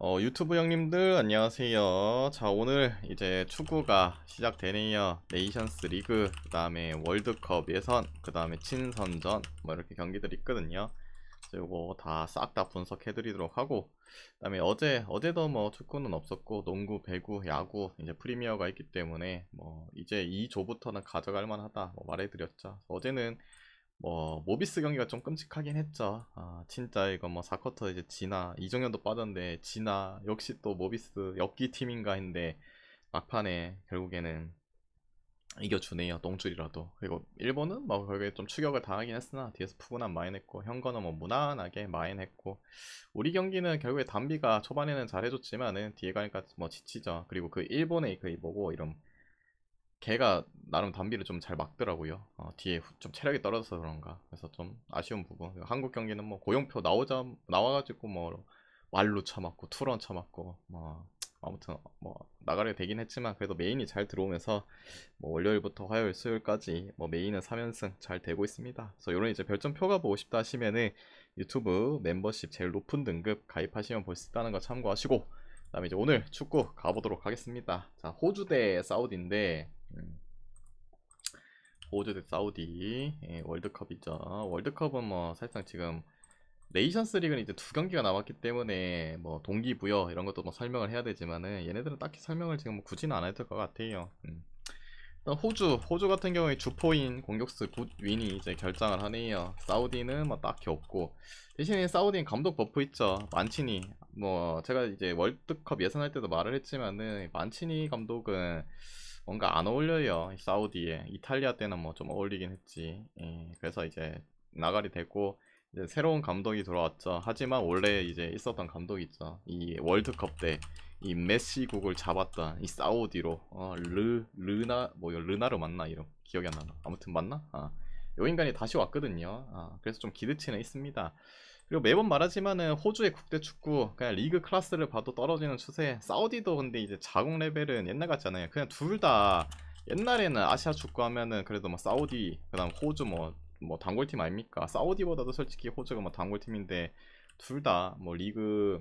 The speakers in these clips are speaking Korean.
유튜브 형님들 안녕하세요. 자, 오늘 이제 축구가 시작되네요. 네이션스 리그, 그 다음에 월드컵 예선, 그 다음에 친선전 뭐 이렇게 경기들이 있거든요. 그래서 요거 다 싹 다 분석해 드리도록 하고, 그 다음에 어제도 뭐 축구는 없었고 농구, 배구, 야구 이제 프리미어가 있기 때문에 뭐 이제 2조부터는 가져갈 만하다 뭐 말해 드렸죠. 어제는 뭐 모비스 경기가 좀 끔찍하긴 했죠. 진짜 이거 뭐 4쿼터 이제 지나 이정현도 빠졌는데 지나 역시 또 모비스 엽기 팀인가 했는데 막판에 결국에는 이겨주네요. 똥줄이라도. 그리고 일본은 뭐 결국에 좀 추격을 당하긴 했으나 뒤에서 푸근한 마인했고, 현건은 뭐 무난하게 마인했고, 우리 경기는 결국에 담비가 초반에는 잘해줬지만은 뒤에 가니까 뭐 지치죠. 그리고 그 일본의 그 뭐고 이름, 걔가 나름 담비를 좀 잘 막더라고요. 뒤에 좀 체력이 떨어져서 그런가. 그래서 좀 아쉬운 부분. 한국 경기는 뭐 고용표 나와가지고 뭐 왈루 쳐맞고 투런 쳐맞고 뭐 아무튼 뭐 나가게 되긴 했지만 그래도 메인이 잘 들어오면서 뭐 월요일부터 화요일 수요일까지 뭐 메인은 3연승 잘 되고 있습니다. 그래서 요런 이제 별점표가 보고 싶다 하시면은 유튜브 멤버십 제일 높은 등급 가입하시면 볼 수 있다는 거 참고하시고, 그다음에 이제 오늘 축구 가보도록 하겠습니다. 자, 호주 대 사우디인데, 호주 대 사우디, 월드컵이죠. 월드컵은 뭐 사실상 지금 네이션스 리그는 이제 두 경기가 남았기 때문에 뭐 동기부여 이런 것도 뭐 설명을 해야 되지만은 얘네들은 딱히 설명을 지금 뭐 굳이는 안 해도 될 것 같아요. 일단 호주 같은 경우에 주포인 공격수 굿윈이 이제 결장을 하네요. 사우디는 뭐 딱히 없고, 대신에 사우디는 감독 버프 있죠. 만치니. 뭐 제가 이제 월드컵 예선할 때도 말을 했지만은 만치니 감독은 뭔가 안 어울려요. 사우디에. 이탈리아 때는 뭐 좀 어울리긴 했지. 그래서 이제 나가리 됐고, 이제 새로운 감독이 들어왔죠. 하지만 원래 이제 있었던 감독이 있죠. 이 월드컵 때 이 메시국을 잡았던 이 사우디로, 르나르 맞나 이름 기억이 안 나나. 아무튼 맞나? 요 인간이 다시 왔거든요. 그래서 좀 기대치는 있습니다. 그리고 매번 말하지만은 호주의 국대 축구 그냥 리그 클래스를 봐도 떨어지는 추세. 사우디도 근데 이제 자국 레벨은 옛날 같지 않아요. 그냥 둘 다 옛날에는 아시아 축구 하면은 그래도 뭐 사우디 그다음 호주 뭐 단골팀 아닙니까? 사우디보다도 솔직히 호주가 뭐 단골팀인데 둘 다 뭐 리그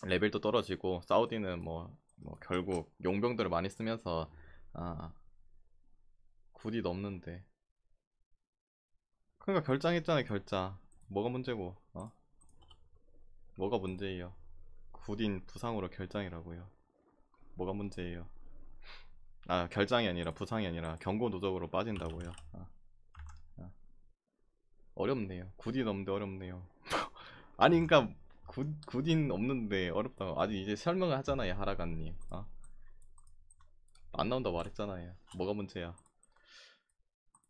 레벨도 떨어지고, 사우디는 뭐 결국 용병들을 많이 쓰면서 아 굿이 넘는데, 그러니까 결장했잖아요. 결장. 뭐가 문제고? 뭐가 문제예요? 굿인 부상으로 결장이라고요. 뭐가 문제예요? 결장이 아니라 부상이 아니라 경고 누적으로 빠진다고요. 아, 어렵네요. 굿이 넘는데 어렵네요. 아니 그러니까 굿인 없는데 어렵다고 아직 이제 설명을 하잖아요. 하라간님. 안 나온다고 말했잖아요. 뭐가 문제야?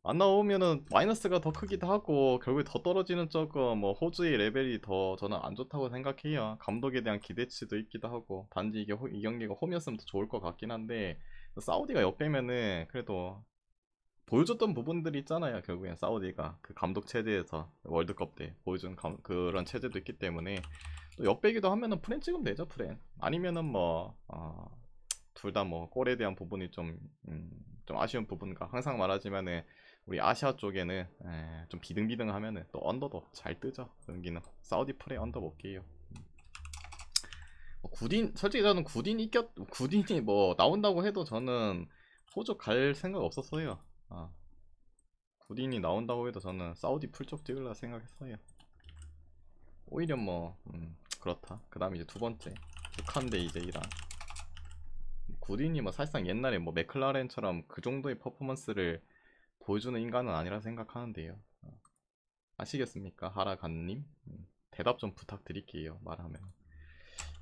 안 나오면은 마이너스가 더 크기도 하고 결국에 더 떨어지는 쪽은 뭐 호주의 레벨이 더 저는 안 좋다고 생각해요. 감독에 대한 기대치도 있기도 하고, 단지 이게 이 경기가 홈이었으면 더 좋을 것 같긴 한데, 사우디가 역배면은 그래도 보여줬던 부분들이 있잖아요. 결국엔 사우디가 그 감독 체제에서 월드컵 때 보여준 그런 체제도 있기 때문에 또 역배기도 하면은 프렌 찍으면 되죠. 프렌 아니면은 뭐 둘 다 뭐 골에 대한 부분이 좀 아쉬운 부분과, 항상 말하지만은 우리 아시아 쪽에는 좀 비등비등하면은 또 언더도 잘 뜨죠. 여기는 사우디 프레 언더 볼게요. 굿인 솔직히 저는 굿인이 뭐 나온다고 해도 저는 호주 갈 생각 없었어요. 굿인이 나온다고 해도 저는 사우디 풀쪽 찍으려 생각했어요. 오히려 뭐 그렇다. 그 다음에 이제 두 번째 북한 대 이제 이란. 굿인이 뭐 사실상 옛날에 뭐 맥클라렌처럼 그 정도의 퍼포먼스를 보여주는 인간은 아니라 생각하는데요. 아시겠습니까? 하라간님? 대답 좀 부탁드릴게요. 말하면.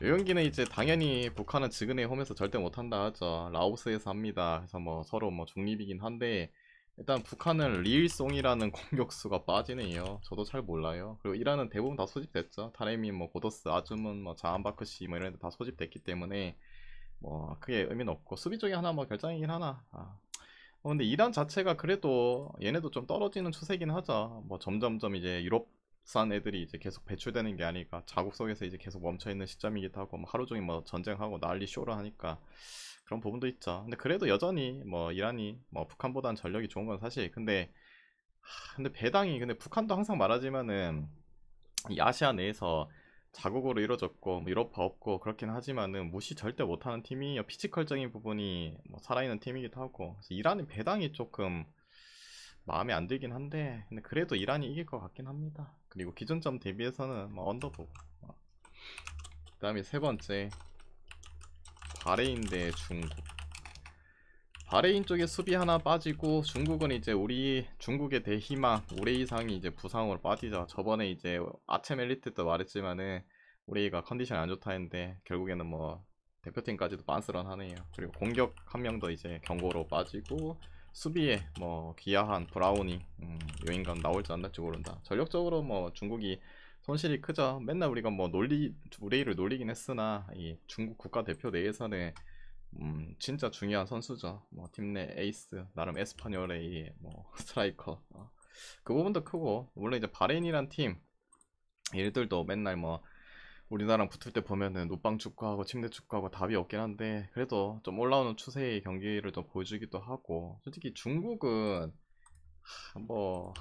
이 경기는 이제 당연히 북한은 지근해 홈에서 절대 못한다 하죠. 라오스에서 합니다. 그래서 뭐 서로 뭐 중립이긴 한데, 일단 북한은 리일송이라는 공격수가 빠지네요. 저도 잘 몰라요. 그리고 이란은 대부분 다 소집됐죠. 타레미, 뭐 고도스, 아주문, 뭐 자한바크시 뭐 이런 애들 다 소집됐기 때문에 뭐 크게 의미는 없고, 수비 쪽에 하나 뭐 결정이긴 하나. 근데 이란 자체가 그래도 얘네도 좀 떨어지는 추세긴 하죠. 뭐 점점점 이제 유럽산 애들이 이제 계속 배출되는 게 아니까 자국 속에서 이제 계속 멈춰 있는 시점이기도 하고, 뭐 하루 종일 뭐 전쟁하고 난리 쇼를 하니까 그런 부분도 있죠. 근데 그래도 여전히 뭐 이란이 뭐 북한보다는 전력이 좋은 건 사실. 근데 배당이, 근데 북한도 항상 말하지만은 이 아시아 내에서 자국으로 이루어졌고 뭐 유럽파 없고 그렇긴 하지만은 무시 절대 못하는 팀이에요. 피지컬적인 부분이 뭐 살아있는 팀이기도 하고. 그래서 이란의 배당이 조금 마음에 안 들긴 한데, 근데 그래도 이란이 이길 것 같긴 합니다. 그리고 기존점 대비해서는 뭐 언더보고. 그 다음에 세 번째, 바레인 대 중국. 바레인 쪽에 수비 하나 빠지고, 중국은 이제 우리 중국의 대희망 우레이상이 이제 부상으로 빠지죠. 저번에 이제 아체멜 엘리트 때 말했지만은 우레이가 컨디션이 안 좋다 했는데 결국에는 뭐 대표팀까지도 빤스런 하네요. 그리고 공격 한 명 더 이제 경고로 빠지고, 수비에 뭐 귀하한 브라우니 요인감 나올지 안 나올지 모른다. 전력적으로 뭐 중국이 손실이 크죠. 맨날 우리가 뭐 우레이를 놀리긴 했으나 이 중국 국가대표 내에서는 진짜 중요한 선수죠. 뭐 팀 내 에이스, 나름 에스파뇰의 뭐 스트라이커. 그 부분도 크고, 물론 이제 바레인이란 팀 얘들도 맨날 뭐 우리나라랑 붙을 때 보면은 노빵 축구하고 침대 축구하고 답이 없긴 한데, 그래도 좀 올라오는 추세의 경기를 좀 보여주기도 하고. 솔직히 중국은 뭐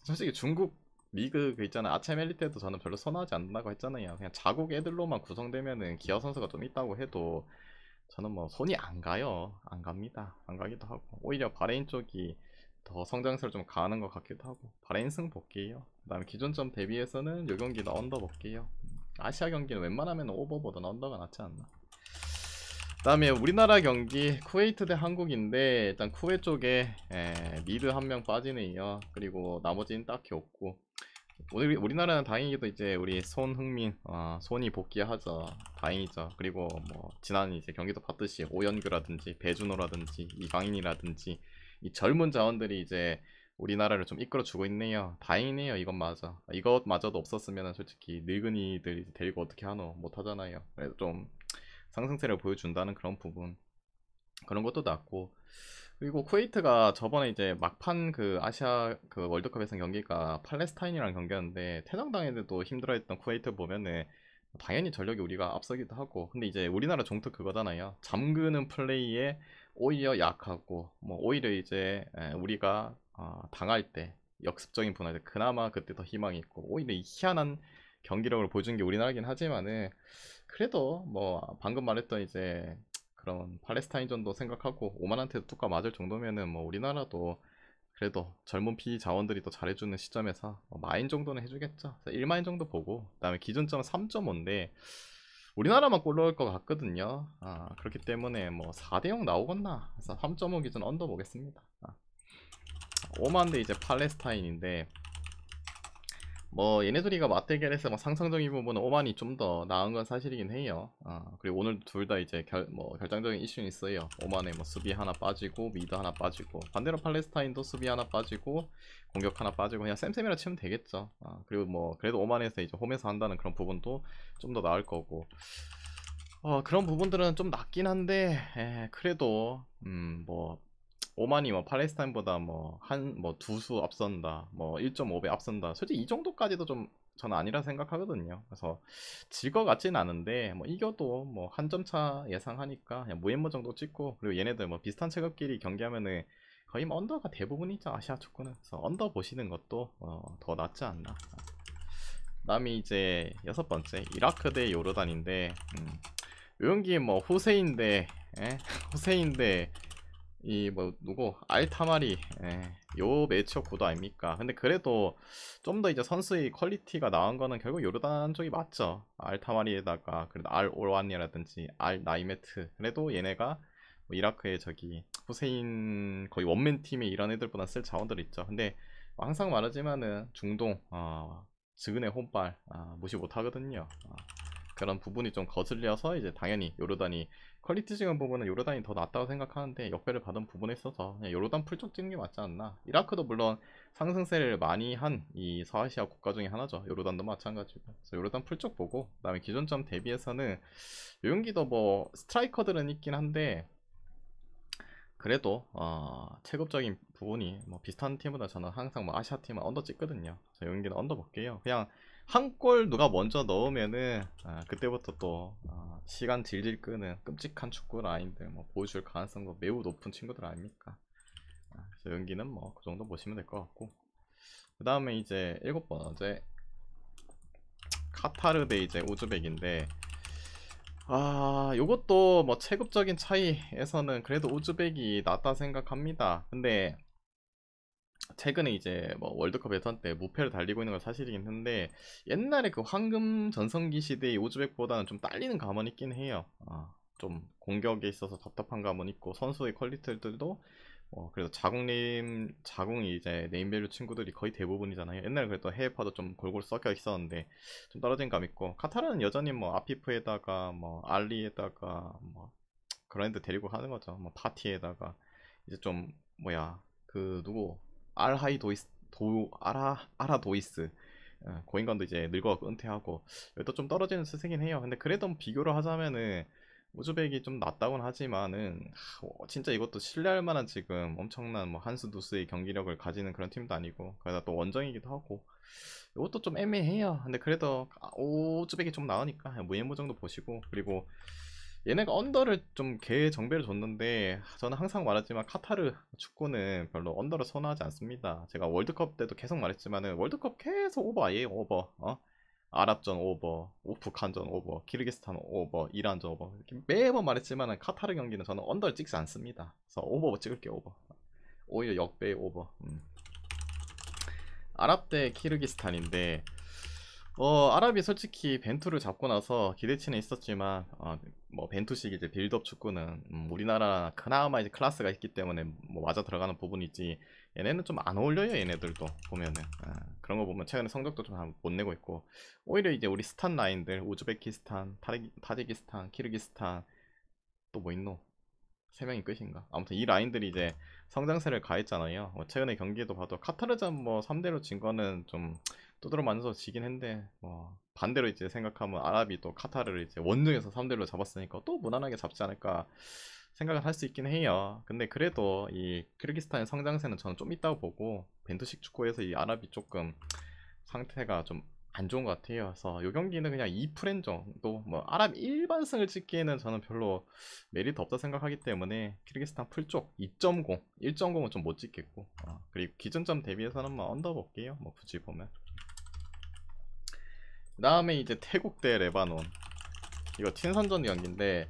솔직히 중국 리그 그 있잖아, 아체멜리 때도 저는 별로 선호하지 않는다고 했잖아요. 그냥 자국 애들로만 구성되면은 기아 선수가 좀 있다고 해도 저는 뭐 손이 안 가요. 안 갑니다. 안 가기도 하고, 오히려 바레인 쪽이 더 성장세를 좀 가하는 것 같기도 하고. 바레인 승 볼게요. 그 다음에 기존점 대비해서는 요 경기는 언더 볼게요. 아시아 경기는 웬만하면 오버보다 언더가 낫지 않나. 그 다음에 우리나라 경기 쿠웨이트 대 한국인데, 일단 쿠웨 쪽에 미드 한 명 빠지네요. 그리고 나머지는 딱히 없고, 우리나라는 다행히도 이제 우리 손흥민, 손이 복귀하죠. 다행이죠. 그리고 뭐 지난 이제 경기도 봤듯이 오연규라든지 배준호라든지 이강인이라든지 이 젊은 자원들이 이제 우리나라를 좀 이끌어주고 있네요. 다행이네요. 이것마저도 없었으면 솔직히 늙은이들 이제 데리고 어떻게 하노, 못하잖아요. 그래서 좀 상승세를 보여준다는 그런 부분, 그런 것도 낫고. 그리고 쿠웨이트가 저번에 이제 막판 그 아시아 그 월드컵 예선 경기가 팔레스타인이랑 경기였는데 퇴장당했는데도 힘들어했던 쿠웨이트 보면은 당연히 전력이 우리가 앞서기도 하고. 근데 이제 우리나라 종특 그거잖아요. 잠그는 플레이에 오히려 약하고, 뭐 오히려 이제 우리가 당할 때 역습적인 분할 때 그나마 그때 더 희망이 있고, 오히려 이 희한한 경기력을 보여준 게 우리나라긴 하지만은, 그래도 뭐 방금 말했던 이제 그런 팔레스타인전도 생각하고 오만한테도 뚜까 맞을 정도면은 뭐 우리나라도 그래도 젊은 피 자원들이 더 잘해주는 시점에서 마인 정도는 해주겠죠. 1마인 정도 보고, 그 다음에 기준점 3.5인데 우리나라만 골 넣을 것 같거든요. 그렇기 때문에 뭐 4대0 나오겠나. 그래서 3.5 기준 언더 보겠습니다. 오만 대 이제 팔레스타인인데, 뭐 얘네들이가 맞대결해서 뭐 상상적인 부분은 오만이 좀 더 나은 건 사실이긴 해요. 그리고 오늘 둘 다 이제 결정적인 이슈는 있어요. 오만에 뭐 수비 하나 빠지고 미드 하나 빠지고, 반대로 팔레스타인도 수비 하나 빠지고 공격 하나 빠지고, 그냥 쌤쌤이라 치면 되겠죠. 그리고 뭐 그래도 오만에서 이제 홈에서 한다는 그런 부분도 좀 더 나을 거고. 그런 부분들은 좀 낫긴 한데, 그래도 뭐 오만이 뭐 팔레스타인보다 뭐 두 수 앞선다, 뭐 1.5배 앞선다, 솔직히 이 정도까지도 좀 저는 아니라 생각하거든요. 그래서 질 것 같진 않은데, 뭐 이겨도 뭐 한 점 차 예상하니까 그냥 무앤무 정도 찍고. 그리고 얘네들 뭐 비슷한 체급끼리 경기하면은 거의 뭐 언더가 대부분이죠, 아시아 축구는. 그래서 언더 보시는 것도 더 낫지 않나. 그다음에 이제 여섯 번째, 이라크 대 요르단인데, 요 경기 뭐 후세인 대 후세인 대 이 뭐 누구 알타마리, 요 매치업 구도 아닙니까? 근데 그래도 좀 더 이제 선수의 퀄리티가 나은 거는 결국 요르단 쪽이 맞죠. 알타마리에다가 그래도 알 올완이라든지 알 나이메트, 그래도 얘네가 뭐 이라크의 저기 후세인 거의 원맨 팀에 이런 애들보다 쓸 자원들 있죠. 근데 뭐 항상 말하지만은 중동 지근의 혼발 무시 못하거든요. 그런 부분이 좀 거슬려서 이제 당연히 요르단이 퀄리티적인 부분은 요르단이 더 낫다고 생각하는데, 역배를 받은 부분에 있어서 그냥 요르단 풀쪽 찍는 게 맞지 않나. 이라크도 물론 상승세를 많이 한 이 서아시아 국가 중에 하나죠. 요르단도 마찬가지고. 그래서 요르단 풀쪽 보고, 그 다음에 기존점 대비해서는 요 경기도 뭐 스트라이커들은 있긴 한데, 그래도 체급적인 부분이 뭐 비슷한 팀보다 저는 항상 뭐 아시아 팀은 언더 찍거든요. 그래서 요 경기는 언더 볼게요. 그냥 한 골 누가 먼저 넣으면은 그때부터 또 시간 질질 끄는 끔찍한 축구 라인들 뭐 보여줄 가능성도 매우 높은 친구들 아닙니까? 그래서 연기는 뭐 그 정도 보시면 될 것 같고. 그 다음에 이제 일곱 번째, 카타르 대 이제 우즈벡인데, 요것도 뭐 체급적인 차이에서는 그래도 우즈벡이 낫다 생각합니다. 근데 최근에 이제 뭐 월드컵 예선 때 무패를 달리고 있는 건 사실이긴 한데, 옛날에 그 황금 전성기 시대의 우즈벡보다는 좀 딸리는 감은 있긴 해요. 좀 공격에 있어서 답답한 감은 있고, 선수의 퀄리티들도 그래도 자궁이 이제 네임밸류 친구들이 거의 대부분이잖아요. 옛날에 그래도 해외파도 좀 골고루 섞여 있었는데 좀 떨어진 감 있고, 카타르는 여전히 뭐 아피프에다가 뭐 알리에다가 뭐 그런 애들 데리고 하는 거죠. 뭐 파티에다가 이제 좀 뭐야 그 누구 알하이 도이스 도 아라 도이스, 고인간도 이제 늙어갖고 은퇴하고 또 좀 떨어지는 추세긴 해요. 근데 그래도 비교를 하자면은 우즈벡이 좀 낫다고는 하지만은 진짜 이것도 신뢰할 만한 지금 엄청난 뭐 한수 두수의 경기력을 가지는 그런 팀도 아니고, 그러다 또 원정이기도 하고 이것도 좀 애매해요. 근데 그래도 우즈벡이 좀 나으니까 무예무 정도 보시고, 그리고 얘네가 언더를 좀 개 정배를 줬는데, 저는 항상 말하지만 카타르 축구는 별로 언더를 선호하지 않습니다. 제가 월드컵 때도 계속 말했지만은 월드컵 계속 오버 아니에요. 오버. 아랍전 오버, 북한전 오버, 키르기스탄 오버, 이란전 오버, 이렇게 매번 말했지만은 카타르 경기는 저는 언더를 찍지 않습니다. 그래서 오버 찍을게. 오버. 오히려 역배 오버. 아랍 대 키르기스탄인데, 아랍이 솔직히 벤투를 잡고 나서 기대치는 있었지만, 뭐 벤투식 이제 빌드업 축구는 우리나라 그나마 이제 클래스가 있기 때문에 뭐 맞아 들어가는 부분이지, 얘네는 좀 안 어울려요. 얘네들도 보면은 그런 거 보면 최근에 성적도 좀 못 내고 있고, 오히려 이제 우리 스탄 라인들 우즈베키스탄, 타지키스탄, 키르기스탄, 또 뭐 있노? 세 명이 끝인가? 아무튼 이 라인들이 이제 성장세를 가했잖아요. 최근에 경기에도 봐도 카타르전 뭐 3대로 진 거는 좀 두드러 맞아서 지긴 했는데, 반대로 이제 생각하면 아랍이 또 카타르를 이제 원정에서 3대로 잡았으니까 또 무난하게 잡지 않을까 생각을 할 수 있긴 해요. 근데 그래도 이 키르기스탄의 성장세는 저는 좀 있다고 보고, 벤투식 축구에서 이 아랍이 조금 상태가 좀 안 좋은 것 같아요. 그래서 이 경기는 그냥 2프렌 정도, 뭐 아랍 일반승을 찍기에는 저는 별로 메리트 없다 생각하기 때문에 키르기스탄 풀쪽 2.0, 1.0은 좀 못 찍겠고, 그리고 기준점 대비해서는 뭐 언더 볼게요. 뭐 굳이 보면. 그 다음에 이제 태국 대 레바논, 이거 친선전 경기인데,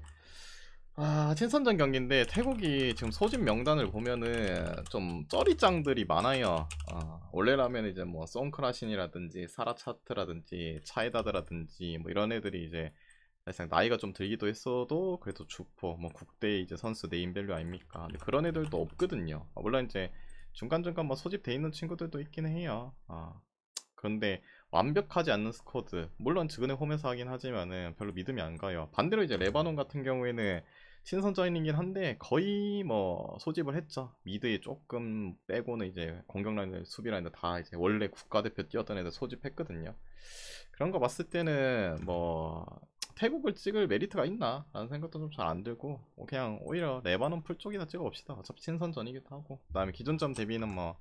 친선전 경기인데 태국이 지금 소집 명단을 보면은 좀 쩌리짱들이 많아요. 원래라면 이제 뭐 송크라신이라든지 사라차트라든지 차이다드라든지 뭐 이런 애들이 이제 사실상 나이가 좀 들기도 했어도 그래도 주포 뭐 국대 이제 선수 네임밸류 아닙니까? 근데 그런 애들도 없거든요. 물론 이제 중간중간 뭐 소집돼 있는 친구들도 있긴 해요. 그런데 완벽하지 않는 스쿼드, 물론 지금의 홈에서 하긴 하지만은 별로 믿음이 안 가요. 반대로 이제 레바논 같은 경우에는 신선전이긴 한데 거의 뭐 소집을 했죠. 미드에 조금 빼고는 이제 공격 라인들, 수비 라인들 다 이제 원래 국가대표 뛰었던 애들 소집했거든요. 그런 거 봤을 때는 뭐 태국을 찍을 메리트가 있나 라는 생각도 좀 잘 안 들고, 그냥 오히려 레바논 풀 쪽이나 찍어봅시다. 어차피 신선전이기도 하고, 그 다음에 기존점 대비는 뭐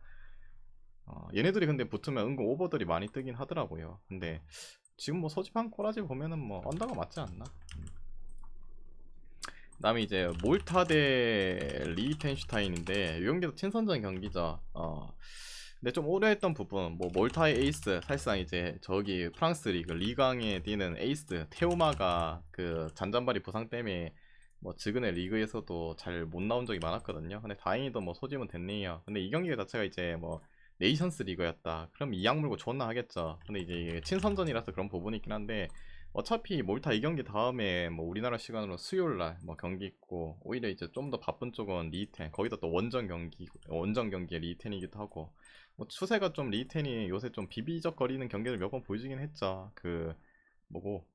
얘네들이 근데 붙으면 은근 오버들이 많이 뜨긴 하더라고요. 근데 지금 뭐 소집한 꼬라지 보면은 뭐 언더가 맞지 않나. 그 다음에 이제 몰타 대 리텐슈타인인데, 이 경기도 친선전 경기죠. 근데 좀 오래 했던 부분, 뭐 몰타의 에이스, 사실상 이제 저기 프랑스 리그 리강에 뛰는 에이스 테오마가 그 잔잔바리 부상 때문에 뭐 지금의 리그에서도 잘 못 나온 적이 많았거든요. 근데 다행히도 뭐 소집은 됐네요. 근데 이 경기 자체가 이제 뭐 네이션스 리그였다 그럼 이 약물고 존나 하겠죠. 근데 이제 이게 친선전이라서 그런 부분이 있긴 한데, 어차피 몰타 이 경기 다음에 뭐 우리나라 시간으로 수요일날 뭐 경기 있고, 오히려 이제 좀 더 바쁜 쪽은 리텐, 거기다 또 원정 경기에 리텐이기도 하고, 뭐 추세가 좀 리텐이 요새 좀 비비적거리는 경기를 몇 번 보여주긴 했죠. 그 뭐고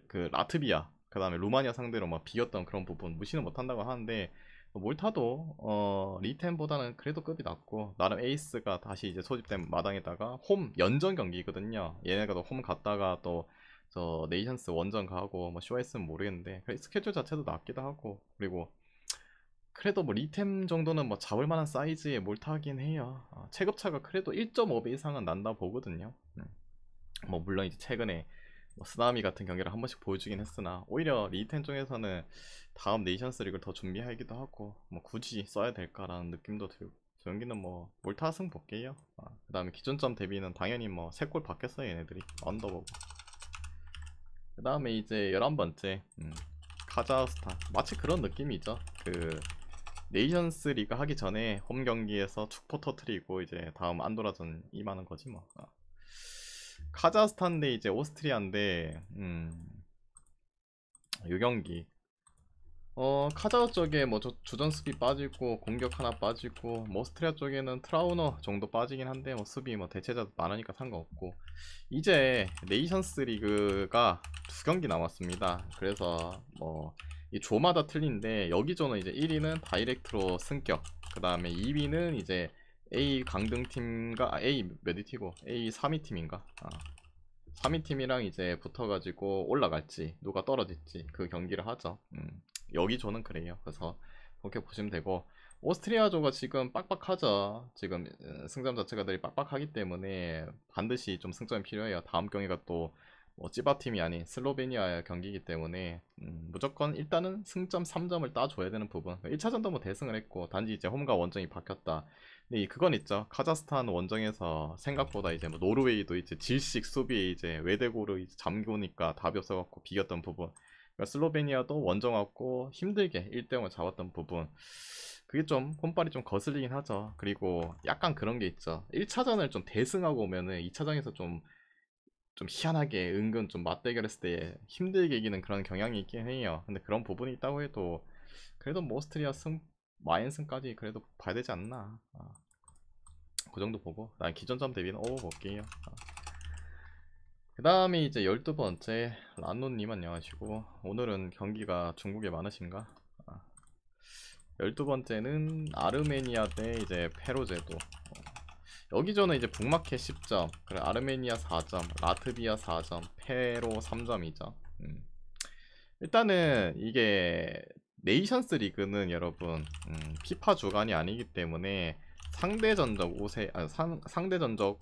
그 라트비아 그 다음에 루마니아 상대로 막 비겼던 그런 부분 무시는 못한다고 하는데, 몰타도 리텐보다는 그래도 급이 낮고, 나름 에이스가 다시 이제 소집된 마당에다가 홈 연전 경기거든요. 얘네가 또 홈 갔다가 또 저 네이션스 원정 가고 뭐 쇼했으면 모르겠는데, 스케줄 자체도 낮기도 하고, 그리고 그래도 뭐 리템 정도는 뭐 잡을 만한 사이즈의 몰타긴 해요. 체급차가 그래도 1.5배 이상은 난다 보거든요. 뭐 물론 이제 최근에 뭐 쓰나미 같은 경기를 한 번씩 보여주긴 했으나, 오히려 리텐 쪽에서는 다음 네이션스 리그를 더 준비하기도 하고, 뭐 굳이 써야 될까라는 느낌도 들고, 저 경기는 뭐 몰타 승 볼게요. 그 다음에 기준점 대비는 당연히 뭐 3골 받겠어요. 얘네들이 언더보고. 그 다음에 이제 11번째 카자흐스탄. 마치 그런 느낌이죠. 그 네이션스 리그 하기 전에 홈 경기에서 축포 터트리고 이제 다음 안도라전 임하는 거지 뭐. 카자흐스탄 대 이제 오스트리아인데 요 경기 카자흐 쪽에 뭐 주전 수비 빠지고 공격 하나 빠지고 뭐 오스트리아 쪽에는 트라우너 정도 빠지긴 한데 뭐 수비 뭐 대체자 많으니까 상관없고 이제 네이션스 리그가 2경기 남았습니다. 그래서 뭐 이 조마다 틀린데 여기 조는 이제 1위는 다이렉트로 승격, 그 다음에 2위는 이제 A 강등팀과 A 몇 위 팀이고 A 3위 팀인가 3위 팀이랑 이제 붙어가지고 올라갈지 누가 떨어질지 그 경기를 하죠. 여기조는 그래요. 그래서 그렇게 보시면 되고 오스트리아조가 지금 빡빡하죠. 지금 승점 자체가 늘 빡빡하기 때문에 반드시 좀 승점이 필요해요. 다음 경기가 또뭐 찌바팀이 아닌 슬로베니아의 경기이기 때문에 무조건 일단은 승점 3점을 따줘야 되는 부분. 1차전도 뭐 대승을 했고 단지 이제 홈과 원정이 바뀌었다. 근데 그건 있죠. 카자흐스탄 원정에서 생각보다 이제 뭐 노르웨이도 이제 질식 수비에 이제 외대고를 이제 잠그니까 답이 없어갖고 비겼던 부분. 그러니까 슬로베니아도 원정 왔고 힘들게 1대0을 잡았던 부분. 그게 좀 홈발이 좀 거슬리긴 하죠. 그리고 약간 그런 게 있죠. 1차전을 좀 대승하고 오면은 2차전에서 좀 희한하게 은근 좀 맞대결했을 때 힘들게 이기는 그런 경향이 있긴 해요. 근데 그런 부분이 있다고 해도 그래도 뭐 오스트리아 마인승까지 그래도 봐야 되지 않나. 그 정도 보고 난 기존점 대비는 볼게요. 그 다음에 이제 12번째 란노님 안녕하시고 오늘은 경기가 중국에 많으신가? 12번째는 아르메니아 대 이제 페로제도. 여기저는 이제 북마켓 10점, 그래 아르메니아 4점, 라트비아 4점, 페로 3점이죠. 일단은 이게 네이션스 리그는 여러분 피파 주간이 아니기 때문에 상대전적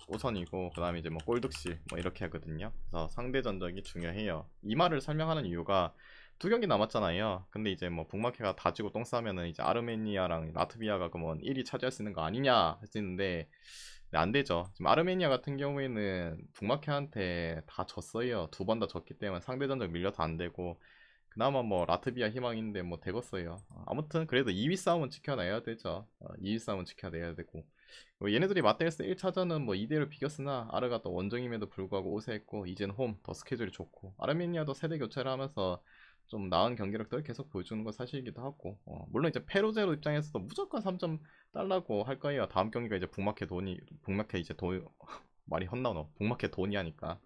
우선이고 그 다음에 이제 뭐 골득실 뭐 이렇게 하거든요. 그래서 상대전적이 중요해요. 이 말을 설명하는 이유가 2경기 남았잖아요. 근데 이제 뭐 북마켓가 다지고 똥 싸면은 이제 아르메니아랑 라트비아가 그러면 1위 차지할 수 있는 거 아니냐 할 수 있는데 네, 안 되죠. 지금 아르메니아 같은 경우에는 북마켓한테 다 졌어요. 2번 다 졌기 때문에 상대전적 밀려도 안 되고 그나마 뭐 라트비아 희망인데 뭐 되겠어요. 아무튼 그래도 2위 싸움은 지켜내야 되죠. 2위 싸움은 지켜내야 되고 얘네들이 맞대결에서 1차전은 뭐 2대1로 비겼으나 아르가 또 원정임에도 불구하고 우세했고 이젠 홈 더 스케줄이 좋고 아르메니아도 세대 교체를 하면서 좀 나은 경기력들을 계속 보여주는 건 사실이기도 하고 물론 이제 페루제로 입장에서도 무조건 3점 달라고 할 거예요. 다음 경기가 이제 북마켓 이제 돈 말이 헛나오노 북마켓 돈이 하니까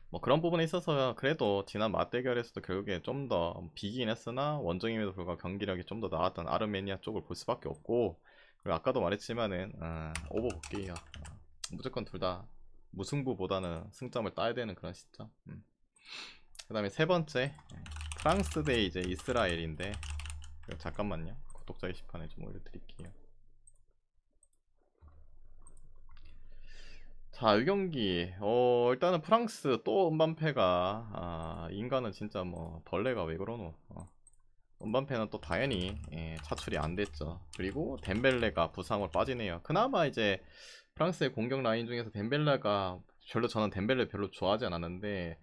뭐 그런 부분에 있어서 그래도 지난 맞대결에서도 결국에 좀 더 비기긴 했으나 원정임에도 불구하고 경기력이 좀 더 나았던 아르메니아 쪽을 볼 수밖에 없고 그리고 아까도 말했지만은 오버 볼게요. 무조건 둘 다 무승부보다는 승점을 따야 되는 그런 시점. 그 다음에 세 번째 프랑스 대 이제 이스라엘인데 잠깐만요. 구독자 게시판에 좀 올려드릴게요. 자, 이 경기 일단은 프랑스 또 음반패가 인간은 진짜 뭐 벌레가 왜 그러노. 음반패는 또 당연히 차출이 안 됐죠. 그리고 덴벨레가 부상으로 빠지네요. 그나마 이제 프랑스의 공격 라인 중에서 덴벨레가 별로 저는 덴벨레 별로 좋아하지 않았는데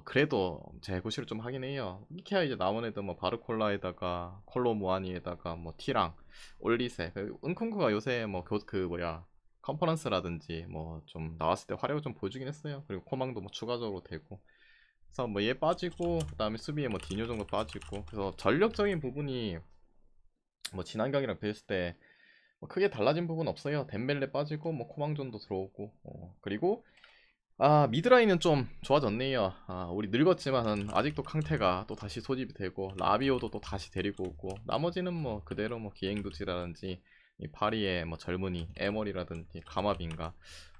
그래도 제 구실을 좀 하긴 해요. 이케아 이제 나온 애들 뭐 바르콜라에다가 콜로무아니에다가 뭐 티랑 올리세 은kun쿠가 요새 뭐 그 뭐야 컨퍼런스라든지 뭐 좀 나왔을 때 활약을 좀 보여주긴 했어요. 그리고 코망도 뭐 추가적으로 되고 그래서 뭐 얘 빠지고 그 다음에 수비에 뭐 디뇨 정도 빠지고 그래서 전력적인 부분이 뭐 지난 경기랑 비했을 때 뭐 크게 달라진 부분 없어요. 덴벨레 빠지고 뭐 코망존도 들어오고 그리고 미드라인은 좀 좋아졌네요. 우리 늙었지만은 아직도 캉테가 또 다시 소집이 되고 라비오도 또 다시 데리고 오고 나머지는 뭐 그대로 뭐 기행두지라든지 이 파리의 뭐 젊은이 에머리라든지 가마빈가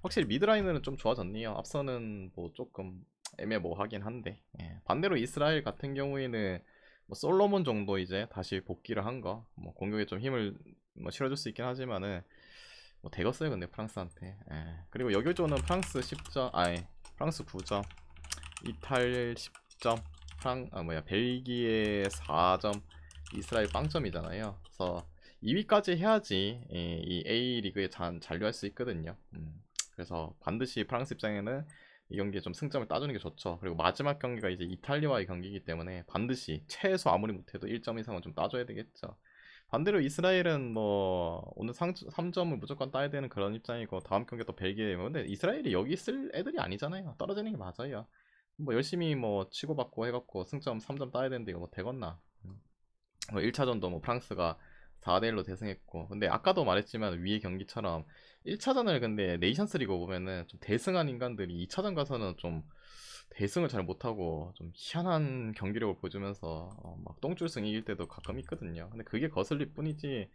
확실히 미드라인은 좀 좋아졌네요. 앞서는 뭐 조금 애매모호하긴 한데 반대로 이스라엘 같은 경우에는 뭐 솔로몬 정도 이제 다시 복귀를 한 거 뭐 공격에 좀 힘을 뭐 실어줄 수 있긴 하지만은 뭐 되겠어요 근데 프랑스한테. 그리고 여교조는 프랑스 10점 프랑스 9점 이탈 10점 벨기에 4점 이스라엘 0점이잖아요. 그래서 2위까지 해야지 이 A 리그에 잔류할 수 있거든요. 그래서 반드시 프랑스 입장에는 이 경기에 좀 승점을 따주는 게 좋죠. 그리고 마지막 경기가 이제 이탈리아와의 경기이기 때문에 반드시 최소 아무리 못해도 1점 이상은 좀 따줘야 되겠죠. 반대로 이스라엘은 뭐 오늘 3점을 무조건 따야 되는 그런 입장이고 다음 경기 또 벨기에. 근데 이스라엘이 여기 있을 애들이 아니잖아요. 떨어지는 게 맞아요. 뭐 열심히 뭐 치고받고 해갖고 승점 3점 따야 되는데 이거 뭐 되겠나. 1차전도 뭐 프랑스가 4대1로 대승했고, 근데 아까도 말했지만 위의 경기처럼 1차전을 근데 네이션스 리그 보면은 좀 대승한 인간들이 2차전 가서는 좀 대승을 잘 못하고 좀 희한한 경기력을 보여주면서 막 똥줄승 이길 때도 가끔 있거든요. 근데 그게 거슬릴 뿐이지,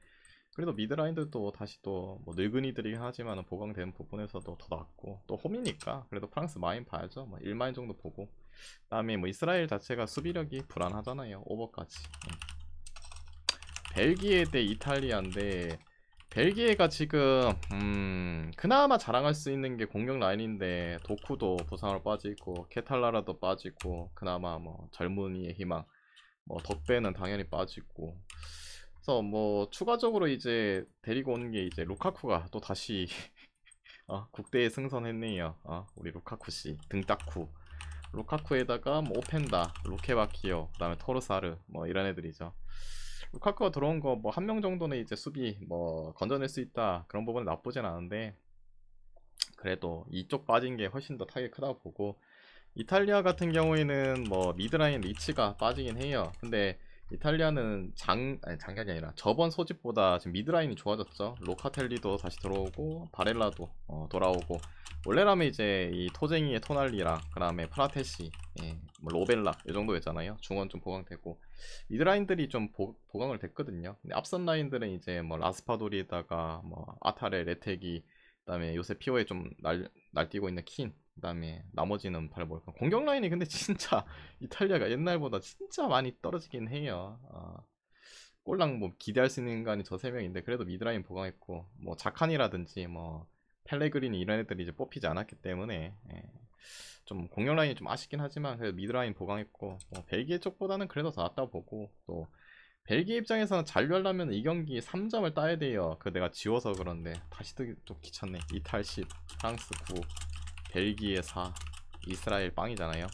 그래도 미드라인들도 다시 또 뭐 늙은이들이긴 하지만 보강되는 부분에서도 더 낫고, 또 홈이니까 그래도 프랑스 마인 봐야죠. 뭐 1마인 정도 보고. 그다음에 뭐 이스라엘 자체가 수비력이 불안하잖아요. 오버까지. 벨기에 대 이탈리아인데, 벨기에가 지금 그나마 자랑할 수 있는 게 공격 라인인데 도쿠도 부상으로 빠지고 케탈라라도 빠지고 그나마 뭐 젊은이의 희망 뭐 덕배는 당연히 빠지고, 그래서 뭐 추가적으로 이제 데리고 온 게 이제 루카쿠가 또 다시 국대에 승선했네요. 우리 루카쿠 씨 등딱쿠. 루카쿠에다가 뭐 오펜다, 루케바키오, 그다음에 토르사르 뭐 이런 애들이죠. 루카쿠가 들어온 거 뭐 한 명 정도는 이제 수비 뭐 건져낼 수 있다, 그런 부분은 나쁘진 않은데 그래도 이쪽 빠진 게 훨씬 더 타격이 크다고 보고, 이탈리아 같은 경우에는 뭐 미드라인 리치가 빠지긴 해요. 근데 이탈리아는 아니 장관이 아니라 저번 소집보다 지금 미드라인이 좋아졌죠. 로카텔리도 다시 들어오고 바렐라도 돌아오고, 원래라면 이제 이 토쟁이의 토날리랑 그 다음에 프라테시, 뭐 로벨라 이 정도였잖아요. 중원 좀 보강되고 미드라인들이 좀 보강을 됐거든요. 근데 앞선 라인들은 이제 뭐 라스파도리에다가 뭐 아타레, 레테기, 그다음에 요새 피오에 좀 날뛰고 있는 킨, 그다음에 나머지는 잘 모르겠고, 공격 라인이 근데 진짜 이탈리아가 옛날보다 진짜 많이 떨어지긴 해요. 꼴랑 뭐 기대할 수 있는 인간이 저 세 명인데 그래도 미드라인 보강했고, 뭐 자칸이라든지 뭐 펠레그리니 이런 애들이 이제 뽑히지 않았기 때문에 좀 공격 라인이 좀 아쉽긴 하지만 그래도 미드라인 보강했고, 뭐 벨기에 쪽보다는 그래도 더 낫다고 보고, 또 벨기에 입장에서는 잔류하려면 이 경기 3점을 따야 돼요. 그 내가 지워서 그런데 다시 뜨기 좀 귀찮네. 이탈 10, 프랑스 9, 벨기에 4, 이스라엘 빵이잖아요.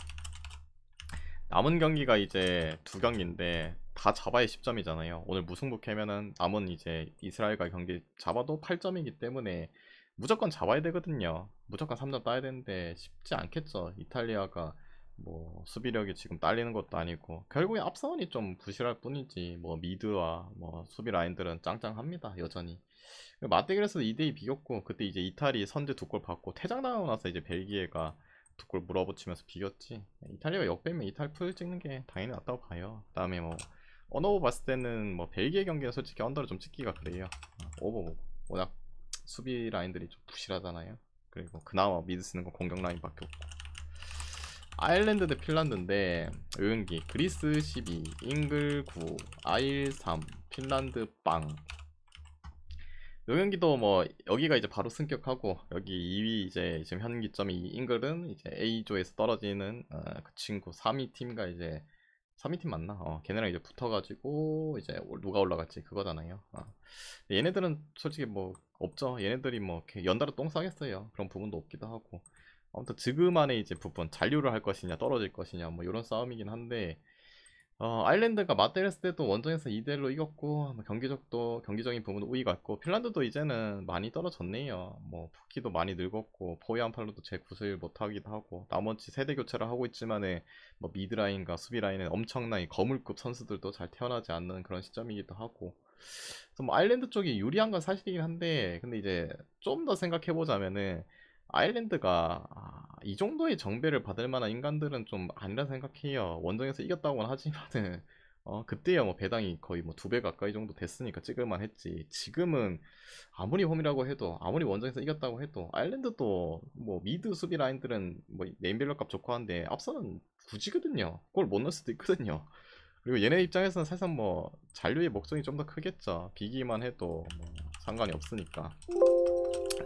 남은 경기가 이제 두 경기인데 다 잡아야 10점이잖아요. 오늘 무승부 캐면은 남은 이제 이스라엘과 경기 잡아도 8점이기 때문에 무조건 잡아야 되거든요. 무조건 3점 따야 되는데 쉽지 않겠죠. 이탈리아가 뭐 수비력이 지금 딸리는 것도 아니고 결국에 앞선이 좀 부실할 뿐이지, 뭐 미드와 뭐 수비 라인들은 짱짱합니다 여전히. 맞대결에서 2대2 비겼고, 그때 이제 이탈이 선제 2골 받고 퇴장당하고 나서 이제 벨기에가 2골 물어붙이면서 비겼지. 이탈리아가 역배면 이탈 풀 찍는 게 당연히 낫다고 봐요. 그다음에 뭐 언어로 봤을 때는 뭐 벨기에 경기는 솔직히 언더를 좀 찍기가 그래요. 오버 워낙 수비 라인들이 좀 부실하잖아요. 그리고 그나마 미드 쓰는 건 공격 라인밖에 없고. 아일랜드 대 핀란드인데 의은기 그리스 12, 잉글 9, 아일 3, 핀란드 빵. 요 경기도 뭐 여기가 이제 바로 승격하고, 여기 2위 이제 지금 현 기점이 잉글은 이제 A조에서 떨어지는 그 친구 3위 팀과 이제 3위 팀 맞나? 걔네랑 이제 붙어가지고 이제 누가 올라갈지 그거잖아요. 얘네들은 솔직히 뭐 없죠. 얘네들이 뭐 이렇게 연달아 똥 싸겠어요. 그런 부분도 없기도 하고. 아무튼 지금만의 이제 부분 잔류를 할 것이냐 떨어질 것이냐 뭐 이런 싸움이긴 한데, 아일랜드가 맞대결했을 때도 원정에서 2대1로 이겼고, 뭐 경기적인 부분도 우위가 있고, 핀란드도 이제는 많이 떨어졌네요. 뭐 푸키도 많이 늙었고, 포이안팔로도 제 구슬 못하기도 하고, 나머지 세대 교체를 하고 있지만은 뭐 미드라인과 수비라인은 엄청나게 거물급 선수들도 잘 태어나지 않는 그런 시점이기도 하고, 그래서 뭐 아일랜드 쪽이 유리한 건 사실이긴 한데, 근데 이제 좀 더 생각해 보자면은 아일랜드가 이 정도의 정배를 받을 만한 인간들은 좀 아니라 생각해요. 원정에서 이겼다고는 하지만은 그때야 뭐 배당이 거의 뭐 2배 가까이 정도 됐으니까 찍을만 했지. 지금은 아무리 홈이라고 해도, 아무리 원정에서 이겼다고 해도 아일랜드도 뭐 미드 수비 라인들은 뭐 네임밸류 값 좋고 한데 앞서는 굳이거든요. 골 못 넣을 수도 있거든요. 그리고 얘네 입장에서는 사실 뭐 잔류의 목적이 좀 더 크겠죠. 비기만 해도 뭐 상관이 없으니까.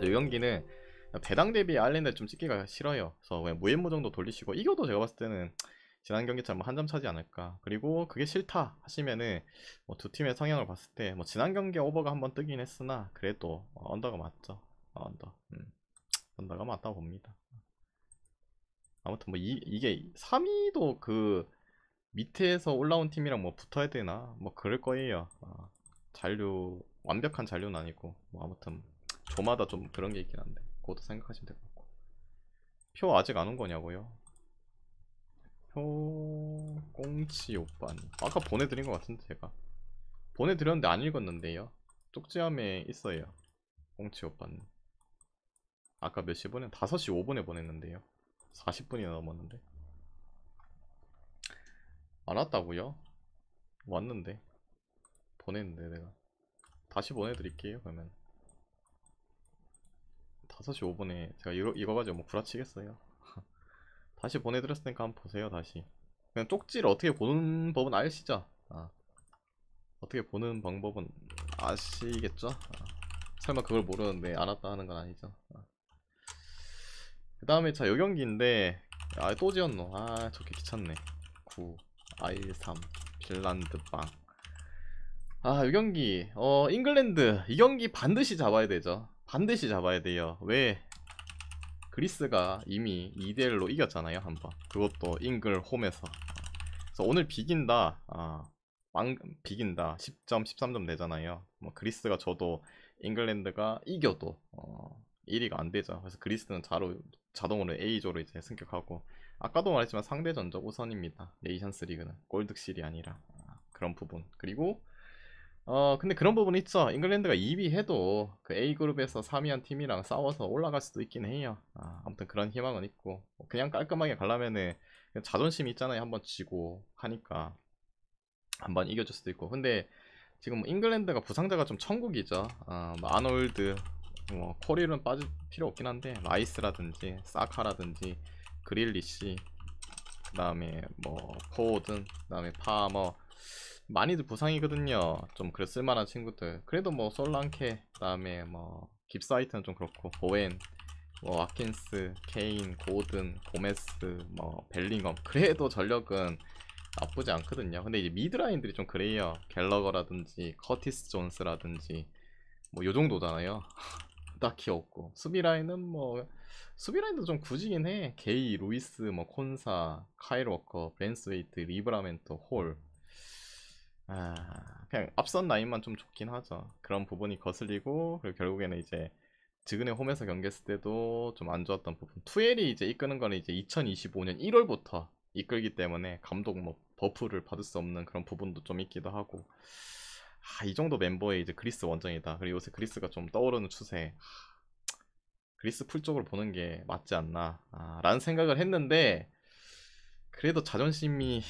이 경기는 배당 대비 아일랜드 좀 찍기가 싫어요. 그래서 그냥 무앤무 정도 돌리시고, 이겨도 제가 봤을 때는 지난 경기처럼 한 점 차지 않을까. 그리고 그게 싫다 하시면은 뭐 두 팀의 성향을 봤을 때 뭐 지난 경기에 오버가 한번 뜨긴 했으나 그래도 언더가 맞죠. 언더가 맞다고 봅니다. 아무튼 뭐 이게 3위도 그 밑에서 올라온 팀이랑 뭐 붙어야 되나 뭐 그럴 거예요. 잔류 완벽한 잔류는 아니고 뭐 아무튼 조마다 좀 그런 게 있긴 한데 그것도 생각하시면 될 것 같고. 표 아직 안 온 거냐고요? 표 꽁치 오빠님 아까 보내드린 것 같은데 제가 보내드렸는데 안 읽었는데요. 쪽지함에 있어요. 꽁치 오빠님 아까 몇 시 보내? 5시 5분에 보냈는데요. 40분이나 넘었는데 안 왔다고요? 왔는데 보냈는데 내가 다시 보내드릴게요. 그러면 5시 5분에 제가 이거 가지고 뭐 구라치겠어요. 다시 보내드렸으니까 한번 보세요. 다시 그냥 쪽지를 어떻게 보는 법은 아시죠? 어떻게 보는 방법은 아시겠죠? 설마 그걸 모르는데 안 왔다 하는 건 아니죠? 그 다음에 자 요경기인데 또 지었노. 저게 귀찮네. 9 I3 핀란드 빵. 요경기 잉글랜드 이 경기 반드시 잡아야 되죠. 반드시 잡아야 돼요. 왜? 그리스가 이미 2대1로 이겼잖아요. 한번 그것도 잉글 홈에서. 그래서 오늘 비긴다. 비긴다 10점 13점 내잖아요. 뭐 그리스가 져도 잉글랜드가 이겨도 1위가 안 되죠. 그래서 그리스는 자동으로 A조로 이제 승격하고 아까도 말했지만 상대 전적 우선입니다. 네이션스 리그는 골드실이 아니라 그런 부분. 그리고 근데 그런 부분 있죠. 잉글랜드가 2위 해도 그 A그룹에서 3위한 팀이랑 싸워서 올라갈 수도 있긴 해요. 아무튼 그런 희망은 있고 그냥 깔끔하게 가려면은 자존심이 있잖아요. 한번 지고 하니까 한번 이겨줄 수도 있고. 근데 지금 잉글랜드가 부상자가 좀 천국이죠. 뭐 아놀드, 뭐 코릴은 빠질 필요 없긴 한데 라이스라든지 사카라든지 그릴리시, 그 다음에 뭐 포든, 그 다음에 파머 많이들 부상이거든요. 좀 그래 쓸만한 친구들. 그래도 뭐 솔랑케, 그 다음에 뭐 깁사이트는 좀 그렇고 보웬, 뭐 와킨스, 케인, 고든, 고메스, 뭐 벨링엄 그래도 전력은 나쁘지 않거든요. 근데 이제 미드라인들이 좀 그래요. 갤러거라든지 커티스 존스라든지 뭐 요 정도잖아요. 딱히 없고 수비라인은 뭐 수비라인도 좀 굳이긴 해. 게이, 루이스, 뭐 콘사, 카일 워커, 벤스웨이트, 리브라멘토, 홀. 그냥 앞선 라인만 좀 좋긴 하죠. 그런 부분이 거슬리고 그리고 결국에는 이제 지근해 홈에서 경기했을 때도 좀 안 좋았던 부분. 투엘이 이제 이끄는 거는 이제 2025년 1월부터 이끌기 때문에 감독 뭐 버프를 받을 수 없는 그런 부분도 좀 있기도 하고. 이 정도 멤버의 이제 그리스 원정이다. 그리고 요새 그리스가 좀 떠오르는 추세. 그리스 풀 쪽으로 보는 게 맞지 않나 라는 생각을 했는데 그래도 자존심이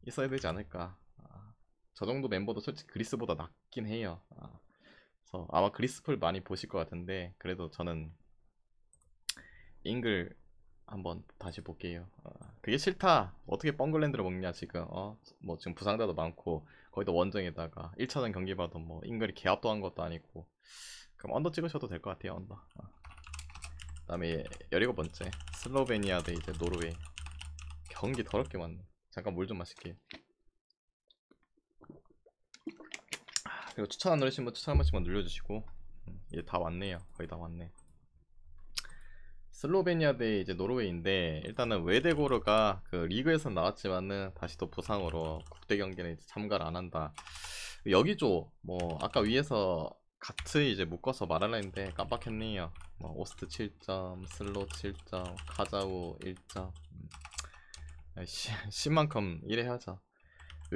있어야 되지 않을까. 저 정도 멤버도 솔직히 그리스보다 낫긴 해요. 그래서 아마 그리스 풀 많이 보실 것 같은데 그래도 저는 잉글 한번 다시 볼게요. 그게 싫다. 어떻게 뻥글랜드를 먹냐 지금. 뭐 지금 부상자도 많고 거기도 원정에다가 1차전 경기 봐도 뭐 잉글이 개압도 한 것도 아니고. 그럼 언더 찍으셔도 될 것 같아요. 언더. 그다음에 17번째 슬로베니아 대 이제 노르웨이. 경기 더럽게 많네. 잠깐 물 좀 마실게요. 그리고 추천 안 누르신 분 추천 한 번씩만 눌러주시고. 이제 다 왔네요. 거의 다 왔네. 슬로베니아 대 이제 노르웨이인데 일단은 웨데고르가 그 리그에서 나왔지만은 다시 또 부상으로 국대 경기는 이제 참가를 안 한다. 여기죠. 뭐 아까 위에서 같이 이제 묶어서 말하려 했는데 깜빡했네요. 뭐 오스트 7점, 슬로 7점, 카자우 1점. 10만큼 일해야죠. 요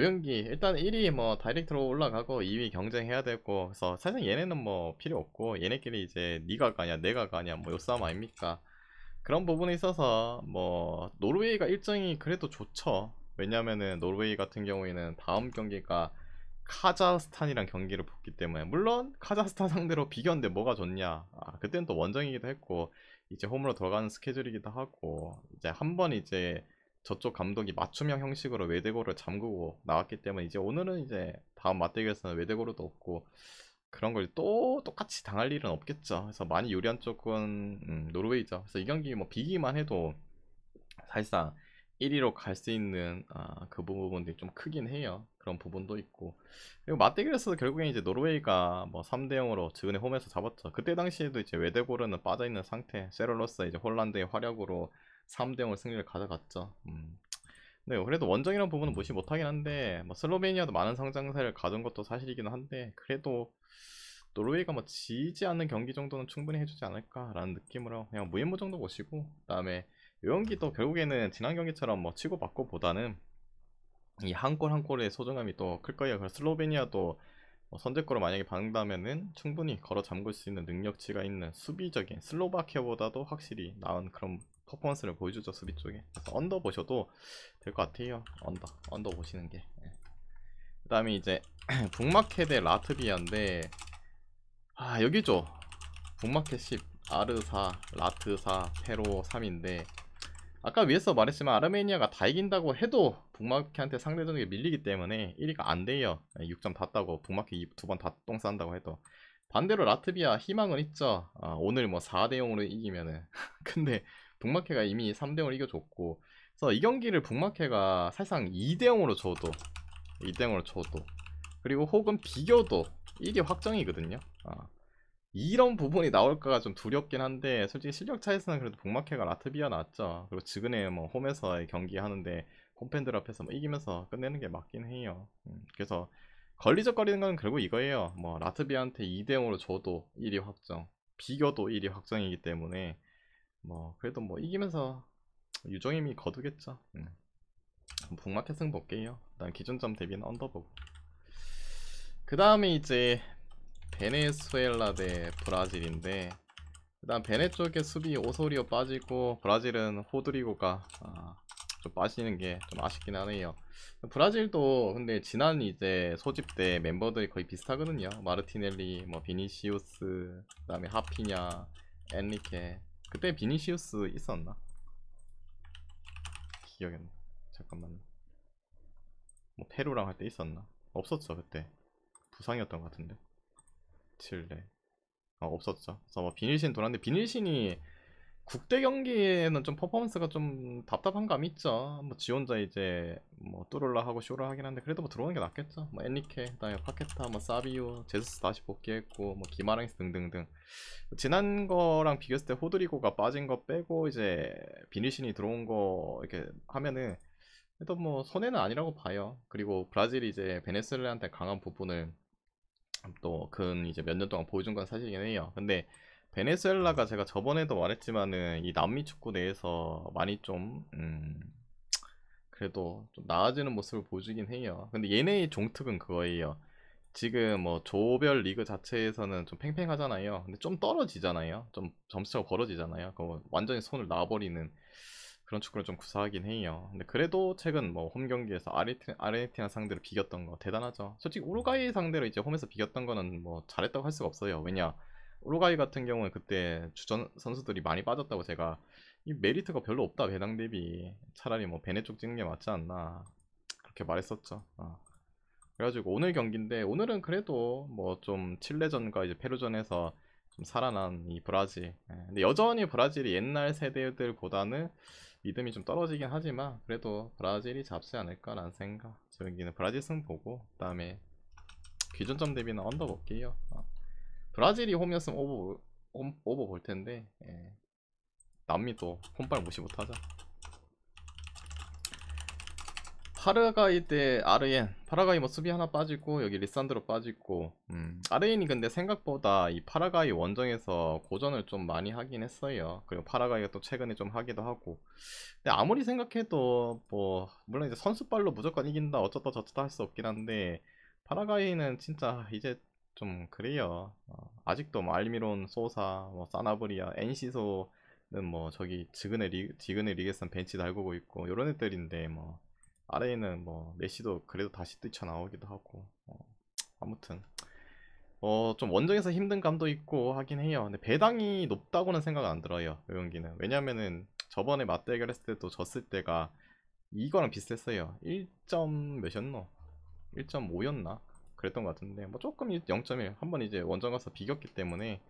경기 일단 1위 뭐 다이렉트로 올라가고 2위 경쟁해야 되고 그래서 사실 얘네는 뭐 필요 없고 얘네끼리 이제 니가 가냐 내가 가냐 뭐 요 싸움 아닙니까? 그런 부분에 있어서 뭐 노르웨이가 일정이 그래도 좋죠. 왜냐면은 노르웨이 같은 경우에는 다음 경기가 카자흐스탄이랑 경기를 붙기 때문에 물론 카자흐스탄 상대로 비겼는데 뭐가 좋냐. 그때는 또 원정이기도 했고 이제 홈으로 들어가는 스케줄이기도 하고 이제 한 번 이제 저쪽 감독이 맞춤형 형식으로 외대고를 잠그고 나왔기 때문에 이제 오늘은 이제 다음 맞대결에서는 외대고르도 없고 그런 걸 또 똑같이 당할 일은 없겠죠. 그래서 많이 유리한 쪽은 노르웨이죠. 그래서 이 경기 뭐 비기만 해도 사실상 1위로 갈 수 있는 그 부분들이 좀 크긴 해요. 그런 부분도 있고 그리고 맞대결에서도 결국엔 이제 노르웨이가 뭐 3대0으로 지금의 홈에서 잡았죠. 그때 당시에도 이제 외대고르는 빠져있는 상태 세럴로스 이제 홀란드의 활약으로 3대0을 승리를 가져갔죠. 네, 그래도 원정이라는 부분은 무시 못하긴 한데 뭐 슬로베니아도 많은 성장세를 가진 것도 사실이기는 한데 그래도 노르웨이가 뭐 지지 않는 경기 정도는 충분히 해주지 않을까라는 느낌으로 그냥 무인무 정도 보시고, 그다음에 이 경기도 결국에는 지난 경기처럼 뭐 치고받고 보다는 이 한 골 한 골의 소중함이 또 클 거예요. 그래서 슬로베니아도 뭐 선제골을 만약에 박는다면은 충분히 걸어 잠글 수 있는 능력치가 있는 수비적인 슬로바키아보다도 확실히 나은 그런 퍼포먼스를 보여주죠, 수비 쪽에. 그래서 언더 보셔도 될 것 같아요. 언더 보시는 게. 그 다음에 이제 북마켓 대 라트비아인데, 아 여기죠. 북마켓 10 아르4 라트4 페로 3인데, 아까 위에서 말했지만 아르메니아가 다 이긴다고 해도 북마켓한테 상대적으로 밀리기 때문에 1위가 안 돼요. 6점 다 따고 북마켓 두 번 다 똥 싼다고 해도. 반대로 라트비아 희망은 있죠. 오늘 뭐 4대0으로 이기면은 근데 북마켓가 이미 3대0으로 이겨줬고, 그래서 이 경기를 북마켓가 사실상 2대0으로 줘도, 2대0으로 줘도, 그리고 혹은 비겨도 이게 확정이거든요. 이런 부분이 나올까가 좀 두렵긴 한데, 솔직히 실력 차에서는 그래도 북마켓가 라트비아 낫죠. 그리고 최근에 뭐 홈에서 경기 하는데 홈팬들 앞에서 뭐 이기면서 끝내는 게 맞긴 해요. 그래서 걸리적거리는 건 결국 이거예요. 뭐 라트비아한테 2대0으로 줘도 1위 확정, 비겨도 1위 확정이기 때문에 뭐 그래도 뭐 이기면서 유종임이 거두겠죠. 북마켓 승 볼게요. 일단 기준점 대비는 언더보고, 그 다음에 이제 베네수엘라 대 브라질인데, 일단 베네 쪽에 수비 오소리오 빠지고 브라질은 호드리고가 좀 빠지는 게 좀 아쉽긴 하네요. 브라질도 근데 지난 이제 소집 때 멤버들이 거의 비슷하거든요. 마르티넬리, 뭐 비니시우스, 그 다음에 하피냐, 엔리케. 그때 비니시우스 있었나? 기억이 안 나. 잠깐만. 뭐 페루랑 할 때 있었나? 없었죠 그때. 부상이었던 것 같은데. 칠레. 없었죠. 그래서 뭐 비닐신 돌았는데, 비닐신이 국대 경기에는 좀 퍼포먼스가 좀 답답한 감이 있죠. 뭐 지 혼자 이제 뭐 뚜룰라 하고 쇼를 하긴 한데, 그래도 뭐 들어오는 게 낫겠죠. 뭐 엔리케, 그다음에 파케타, 뭐 사비오, 제수스 다시 복귀했고, 뭐 기마랑스 등등등. 지난 거랑 비교했을 때 호드리고가 빠진 거 빼고 이제 비니신이 들어온 거 이렇게 하면은 그래도 뭐 손해는 아니라고 봐요. 그리고 브라질이 이제 베네수엘라한테 강한 부분을 또 근 이제 몇 년 동안 보여준 건 사실이긴 해요. 근데 베네수엘라가 제가 저번에도 말했지만은 이 남미 축구 내에서 많이 좀 그래도 좀 나아지는 모습을 보여주긴 해요. 근데 얘네의 종특은 그거예요. 지금 뭐 조별 리그 자체에서는 좀 팽팽하잖아요. 근데 좀 떨어지잖아요. 좀 점수차가 벌어지잖아요. 그거 완전히 손을 놔버리는 그런 축구를 좀 구사하긴 해요. 근데 그래도 최근 뭐 홈 경기에서 아르헨티나 상대로 비겼던 거 대단하죠. 솔직히 우루과이 상대로 이제 홈에서 비겼던 거는 뭐 잘했다고 할 수가 없어요. 왜냐, 우루과이 같은 경우는 그때 주전 선수들이 많이 빠졌다고, 제가 이 메리트가 별로 없다 배당 대비, 차라리 뭐 베네 쪽 찍는 게 맞지 않나 그렇게 말했었죠. 그래가지고 오늘 경기인데, 오늘은 그래도 뭐 좀 칠레전과 이제 페루전에서 좀 살아난 이 브라질. 근데 여전히 브라질이 옛날 세대들보다는 믿음이 좀 떨어지긴 하지만 그래도 브라질이 잡지 않을까라는 생각. 저 경기는 브라질 승 보고, 그 다음에 기준점 대비는 언더 볼게요. 브라질이 홈이었으면 오버 볼 텐데, 남미도 홈발 무시 못하죠. 파라과이 대 아르헨. 파라과이 뭐 수비 하나 빠지고 여기 리산드로 빠지고, 아르헨이 근데 생각보다 이 파라과이 원정에서 고전을 좀 많이 하긴 했어요. 그리고 파라과이가 또 최근에 좀 하기도 하고. 근데 아무리 생각해도 뭐 물론 이제 선수발로 무조건 이긴다 어쩌다 저쩌다 할 수 없긴 한데, 파라과이는 진짜 이제 좀 그래요. 아직도 뭐 알미론, 소사, 뭐 사나브리아, 엔시소는 뭐 저기 지그네 리그에선 벤치 달구고 있고 요런 애들인데, 뭐 아래에는 뭐 메시도 그래도 다시 뛰쳐나오기도 하고, 아무튼 좀 원정에서 힘든 감도 있고 하긴 해요. 근데 배당이 높다고는 생각 안 들어요, 이 경기는. 왜냐면은 저번에 맞대결 했을 때도 졌을 때가 이거랑 비슷했어요. 1점 몇이었노? 1.5였나? 그랬던 것 같은데, 뭐 조금 0.1 한번 이제 원정 가서 비겼기 때문에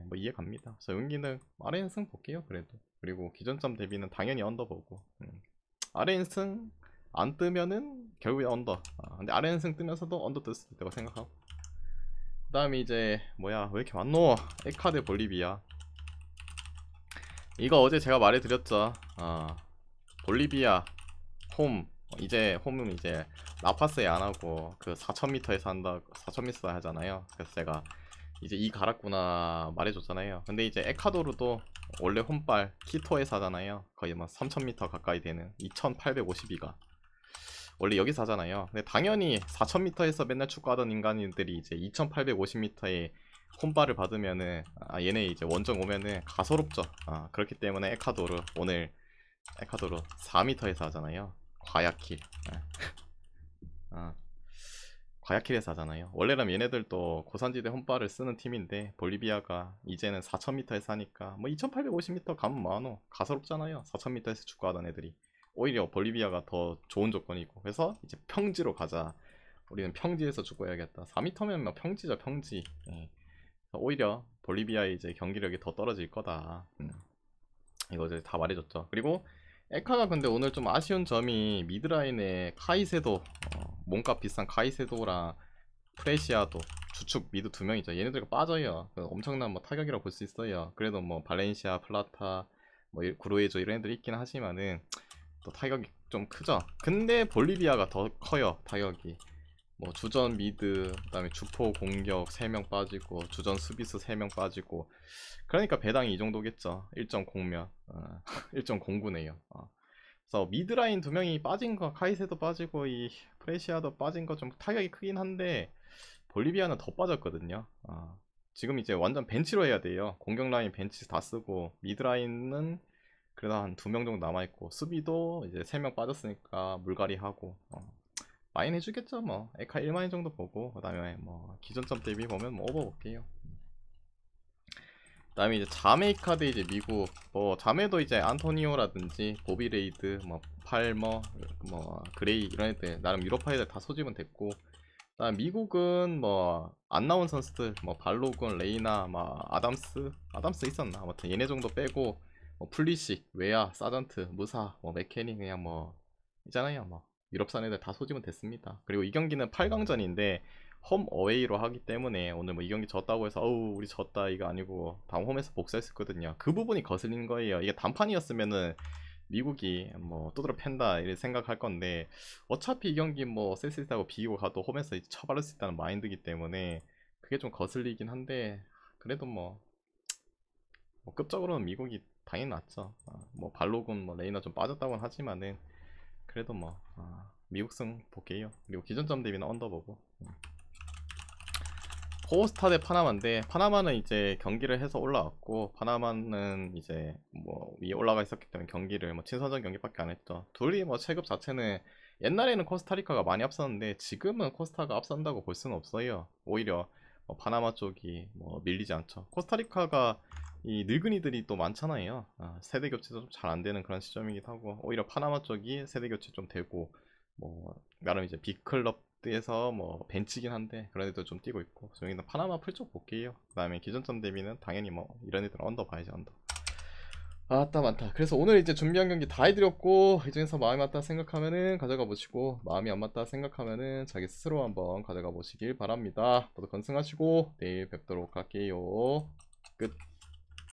뭐 이해 갑니다. 그래서 경기는 아레인승 볼게요 그래도. 그리고 기존점 대비는 당연히 언더보고, 아레인승 안 뜨면은 결국에 언더. 근데 아레인승 뜨면서도 언더 뜰 수도 있다고 생각하고, 그 다음에 이제 뭐야 왜 이렇게 많노? 에카드 볼리비아. 이거 어제 제가 말해드렸죠. 볼리비아 홈 이제 홈은 이제 라파스에 안 하고 그 4000m에서 한다 4000m 하잖아요. 그래서 제가 이제 이 갈았구나 말해줬잖아요. 근데 이제 에콰도르도 원래 홈발 키토에서 하잖아요. 거의 막 3000m 가까이 되는 2852가 원래 여기서 하잖아요. 근데 당연히 4000m에서 맨날 축구하던 인간들이 이제 2850m에 홈발을 받으면은 얘네 이제 원정 오면은 가소롭죠. 그렇기 때문에 에콰도르 오늘 에콰도르 4m에서 하잖아요. 과야킬. 아, 과야킬에서 하잖아요. 원래라면 얘네들도 고산지대 홈발을 쓰는 팀인데 볼리비아가 이제는 4000m에서 하니까 뭐 2850m 가면 뭐하노 가소롭잖아요. 4000m에서 축구하던 애들이 오히려 볼리비아가 더 좋은 조건이고 그래서 이제 평지로 가자. 우리는 평지에서 축구해야겠다. 4m면 뭐 평지죠 평지. 예. 오히려 볼리비아의 이제 경기력이 더 떨어질 거다. 이거 이제 다 말해줬죠. 그리고 에카가 근데 오늘 좀 아쉬운 점이 미드라인에 카이세도 몸값 비싼 카이세도랑 프레시아도 주축 미드 두 명이죠. 얘네들이 빠져요. 엄청난 뭐 타격이라고 볼 수 있어요. 그래도 뭐 발렌시아, 플라타, 뭐 구로에조 이런 애들이 있긴 하지만은 또 타격이 좀 크죠. 근데 볼리비아가 더 커요 타격이. 뭐 주전 미드 그다음에 주포 공격 3명 빠지고 주전 수비수 3명 빠지고 그러니까 배당이 이 정도겠죠. 1.0면 1.09네요. 그래서 미드라인 2명이 빠진 거 카이세도 빠지고 이 프레시아도 빠진 거 좀 타격이 크긴 한데 볼리비아는 더 빠졌거든요. 지금 이제 완전 벤치로 해야 돼요. 공격 라인 벤치 다 쓰고 미드라인은 그래도 한 2명 정도 남아있고 수비도 이제 3명 빠졌으니까 물갈이 하고 마인 해주겠죠. 뭐 에카 1마인 정도 보고 그 다음에 뭐 기존점 대비 보면 뭐 오버 볼게요. 그 다음에 이제 자메이카 대 이제 미국 뭐 자메도 이제 안토니오라든지 보비레이드 뭐 팔머 뭐 그레이 이런 애들 나름 유로파 애들 다 소집은 됐고 그다음 미국은 뭐 안 나온 선수들 뭐 발로군 레이나 뭐 아담스 있었나 아무튼 얘네 정도 빼고 뭐 플리식 웨아 사전트 무사 뭐 메케니 그냥 뭐 있잖아요. 뭐 유럽산 애들 다 소집은 됐습니다. 그리고 이 경기는 8강전인데 홈 어웨이로 하기 때문에 오늘 뭐 이 경기 졌다고 해서 어우 우리 졌다 이거 아니고 다음 홈에서 복수했었거든요. 그 부분이 거슬리는 거예요. 이게 단판이었으면은 미국이 뭐 두드러 팬다 이런 생각할 건데 어차피 이 경기 뭐 셀시스하고 비기고 가도 홈에서 이제 처바를 수 있다는 마인드이기 때문에 그게 좀 거슬리긴 한데 그래도 뭐 급적으로는 미국이 당연히 낫죠. 뭐 발로군 뭐 레이나 좀 빠졌다고는 하지만은 그래도 뭐 미국 승 볼게요. 그리고 기존점 대비는 언더보고 코스타 대 파나마인데 파나마는 이제 경기를 해서 올라왔고 파나마는 이제 뭐 위에 올라가 있었기 때문에 경기를 뭐 친선전 경기밖에 안 했죠. 둘이 뭐 체급 자체는 옛날에는 코스타리카가 많이 앞섰는데 지금은 코스타가 앞선다고 볼 수는 없어요. 오히려 파나마 쪽이 뭐 밀리지 않죠. 코스타리카가 이 늙은이들이 또 많잖아요. 세대 교체도 좀 잘 안 되는 그런 시점이기도 하고 오히려 파나마 쪽이 세대 교체 좀 되고 뭐 나름 이제 빅클럽에서 뭐 벤치긴 한데 그런 애들 좀 뛰고 있고 저희는 파나마 풀쪽 볼게요. 그 다음에 기존점 대비는 당연히 뭐 이런 애들 언더 봐야지 언더. 아따 많다. 그래서 오늘 이제 준비한 경기 다 해드렸고 이 중에서 마음이 맞다 생각하면은 가져가 보시고 마음이 안 맞다 생각하면은 자기 스스로 한번 가져가 보시길 바랍니다. 모두 건승하시고 내일 뵙도록 할게요. 끝.